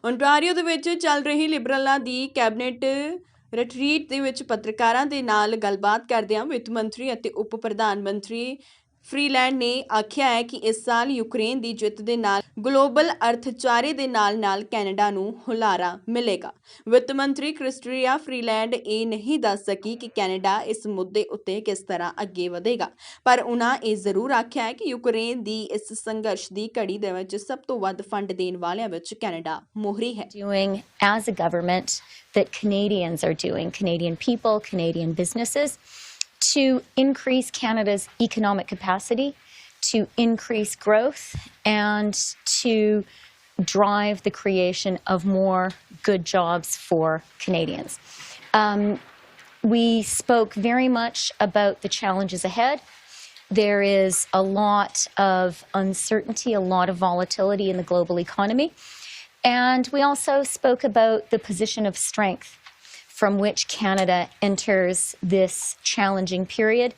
Ontario ਦੇ ਵਿੱਚ ਚੱਲ ਰਹੀ ਲਿਬਰਲਾਂ ਦੀ ਕੈਬਨਿਟ ਰਿਟਰੀਟ ਦੇ ਵਿੱਚ ਪੱਤਰਕਾਰਾਂ ਦੇ ਨਾਲ ਗੱਲਬਾਤ ਕਰਦਿਆਂ ਵਿੱਤ ਮੰਤਰੀ ਅਤੇ ਉਪ ਪ੍ਰਧਾਨ ਮੰਤਰੀ ਫ੍ਰੀਲੈਂਡ ਨੇ ਆਖਿਆ ਹੈ ਕਿ ਇਸ ਸਾਲ ਯੂਕਰੇਨ ਦੀ ਜਿੱਤ ਦੇ ਨਾਲ ਗਲੋਬਲ ਅਰਥਚਾਰੇ ਦੇ ਨਾਲ ਕੈਨੇਡਾ ਨੂੰ ਹੁਲਾਰਾ ਮਿਲੇਗਾ। ਵਿੱਤ ਮੰਤਰੀ ਕ੍ਰਿਸਟੀਆ ਫ੍ਰੀਲੈਂਡ ਇਹ ਨਹੀਂ ਦੱਸ ਸਕੀ ਕਿ ਕੈਨੇਡਾ ਇਸ ਮੁੱਦੇ ਉੱਤੇ ਕਿਸ ਤਰ੍ਹਾਂ ਅੱਗੇ ਵਧੇਗਾ, ਪਰ ਉਹਨਾਂ ਇਹ ਜ਼ਰੂਰ ਆਖਿਆ ਹੈ ਕਿ ਯੂਕਰੇਨ ਦੀ ਇਸ ਸੰਘਰਸ਼ ਦੀ ਘੜੀ ਦੇ ਵਿੱਚ ਸਭ ਤੋਂ ਵੱਧ ਫੰਡ ਦੇਣ ਵਾਲਿਆਂ ਵਿੱਚ ਕੈਨੇਡਾ ਮੋਹਰੀ ਹੈ। Doing as a government that Canadians are doing, Canadian people, Canadian businesses, to increase Canada's economic capacity, to increase growth, and to drive the creation of more good jobs for Canadians. We spoke very much about the challenges ahead. There is a lot of uncertainty, a lot of volatility in the global economy. And we also spoke about the position of strength from which Canada enters this challenging period.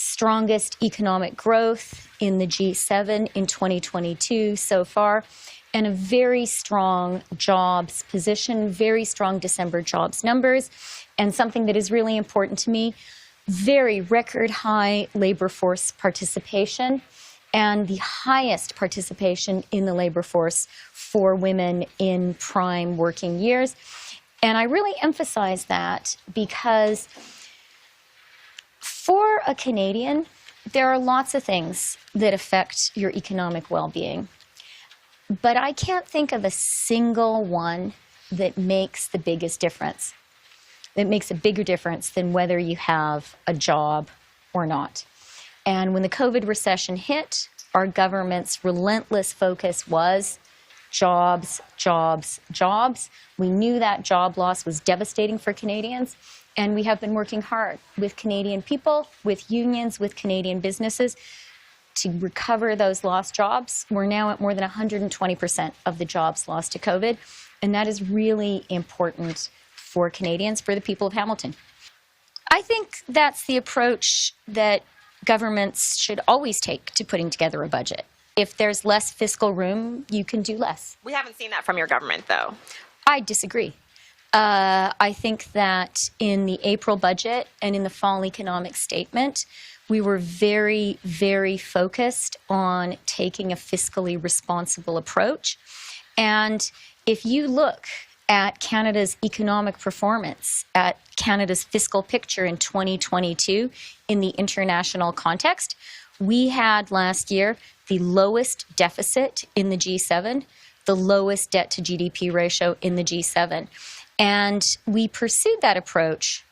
Strongest economic growth in the G7 in 2022 so far, and a very strong jobs position, very strong December jobs numbers, and something that is really important to me, very record high labor force participation, and the highest participation in the labor force for women in prime working years. And I really emphasize that because for a Canadian, there are lots of things that affect your economic well-being. But I can't think of a single one that makes the biggest difference, that makes a bigger difference than whether you have a job or not. And when the COVID recession hit, our government's relentless focus was jobs, jobs, jobs. We knew that job loss was devastating for Canadians, and we have been working hard with Canadian people, with unions, with Canadian businesses to recover those lost jobs. We're now at more than 120% of the jobs lost to COVID, and that is really important for Canadians, for the people of Hamilton. I think that's the approach that governments should always take to putting together a budget. If there's less fiscal room, you can do less. We haven't seen that from your government, though. I disagree. I think that in the April budget and in the fall economic statement, we were very, very focused on taking a fiscally responsible approach. And if you look at Canada's economic performance, at Canada's fiscal picture in 2022 in the international context, we had last year the lowest deficit in the G7, the lowest debt to GDP ratio in the G7. And we pursued that approach